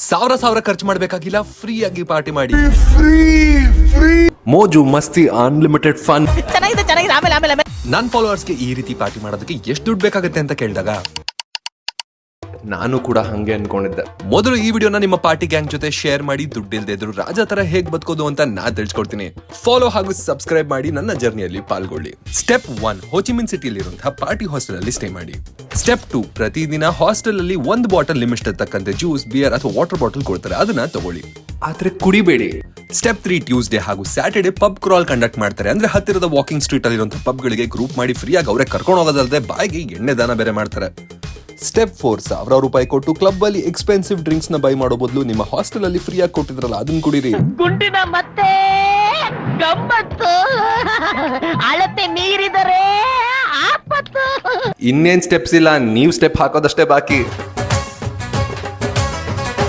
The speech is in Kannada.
ಸಾವಿರ ಖರ್ಚು ಮಾಡಬೇಕಾಗಿಲ್ಲ, ಫ್ರೀ ಆಗಿ ಪಾರ್ಟಿ ಮಾಡಿ. ಮೋಜು ಮಸ್ತಿ ಅನ್ಲಿಮಿಟೆಡ್ ಫನ್. ಚೆನ್ನಾಗಿದೆ. ಆಮೇಲೆ ನನ್ನ ಫಾಲೋವರ್ಸ್ಗೆ ಈ ರೀತಿ ಪಾರ್ಟಿ ಮಾಡೋದಕ್ಕೆ ಎಷ್ಟು ದುಡ್ಡು ಬೇಕಾಗುತ್ತೆ ಅಂತ ಕೇಳಿದಾಗ ನಾನು ಕೂಡ ಹಂಗೆ ಅನ್ಕೊಂಡಿದ್ದೆ. ಮೊದಲು ಈ ವಿಡಿಯೋನ ನಿಮ್ಮ ಪಾರ್ಟಿ ಗ್ಯಾಂಗ್ ಜೊತೆ ಶೇರ್ ಮಾಡಿ, ದುಡ್ಡಿಲ್ದೇ ಇದ್ರು ರಾಜ ತರ ಹೇಗ್ ಬದುಕೋದು ಅಂತ ನಾ ತಿಳಿಸ್ಕೊಡ್ತೀನಿ. ಫಾಲೋ ಹಾಗೂ ಸಬ್ಸ್ಕ್ರೈಬ್ ಮಾಡಿ ನನ್ನ ಜರ್ನಿಯಲ್ಲಿ ಪಾಲ್ಗೊಳ್ಳಿ. ಸ್ಟೆಪ್ 1, ಹೋಚಿಮಿನ್ ಸಿಟಿಯಲ್ಲಿ ಇರುವಂತಹ ಪಾರ್ಟಿ ಹಾಸ್ಟೆಲ್ ಅಲ್ಲಿ ಸ್ಟೇ ಮಾಡಿ. ಸ್ಟೆಪ್ 2, ಪ್ರತಿದಿನ ಹಾಸ್ಟೆಲ್ ಅಲ್ಲಿ 1 ಬಾಟಲ್ ಲಿಮಿಟ್ ಇರ್ತಕ್ಕಂಥ ಜ್ಯೂಸ್, ಬಿಯರ್ ಅಥವಾ ವಾಟರ್ ಬಾಟಲ್ ಕೊಡ್ತಾರೆ, ಅದನ್ನ ತಗೊಳ್ಳಿ. ಆದ್ರೆ ಕುಡಿಬೇಡಿ. ಸ್ಟೆಪ್ 3, ಟ್ಯೂಸ್ಡೇ ಹಾಗೂ ಸ್ಯಾಟರ್ಡೇ ಪಬ್ ಕ್ರಾಲ್ ಕಂಡಕ್ಟ್ ಮಾಡ್ತಾರೆ. ಅಂದ್ರೆ ಹತ್ತಿರದ ವಾಕಿಂಗ್ ಸ್ಟ್ರೀಟ್ ಅಲ್ಲಿರುವಂತಹ ಪಬ್ ಗಳಿಗೆ ಗ್ರೂಪ್ ಮಾಡಿ ಫ್ರೀಯಾಗಿ ಅವರೇ ಕರ್ಕೊಂಡು ಹೋಗೋದಲ್ಲದೆ ಬಾಯಿಗೆ ಎಣ್ಣೆ ದಾನ ಬೇರೆ ಮಾಡ್ತಾರೆ. ಸ್ಟೆಪ್ 4, ₹1,000 ಕೊಟ್ಟು ಕ್ಲಬ್ ಅಲ್ಲಿ ಎಕ್ಸ್ಪೆನ್ಸಿವ್ ಡ್ರಿಂಕ್ಸ್ ನ ಬೈ ಮಾಡೋ ಬದಲು ನಿಮ್ಮ ಹಾಸ್ಟೆಲ್ ಅಲ್ಲಿ ಫ್ರೀ ಆಗಿ ಕೊಟ್ಟಿದ್ರಲ್ಲ ಅದನ್ನ ಕುಡೀರಿ. ಗುಂಡಿನ ಮತ್ತೆ ಗಮ್ಮತ್ತು, ಅಳತೆ ಮೀರಿದರೆ ಆಪತ್ತು. ಇನ್ನೇನ್ ಸ್ಟೆಪ್ಸ್ ಇಲ್ಲ, ನೀವು ಸ್ಟೆಪ್ ಹಾಕೋದಷ್ಟೇ ಬಾಕಿ.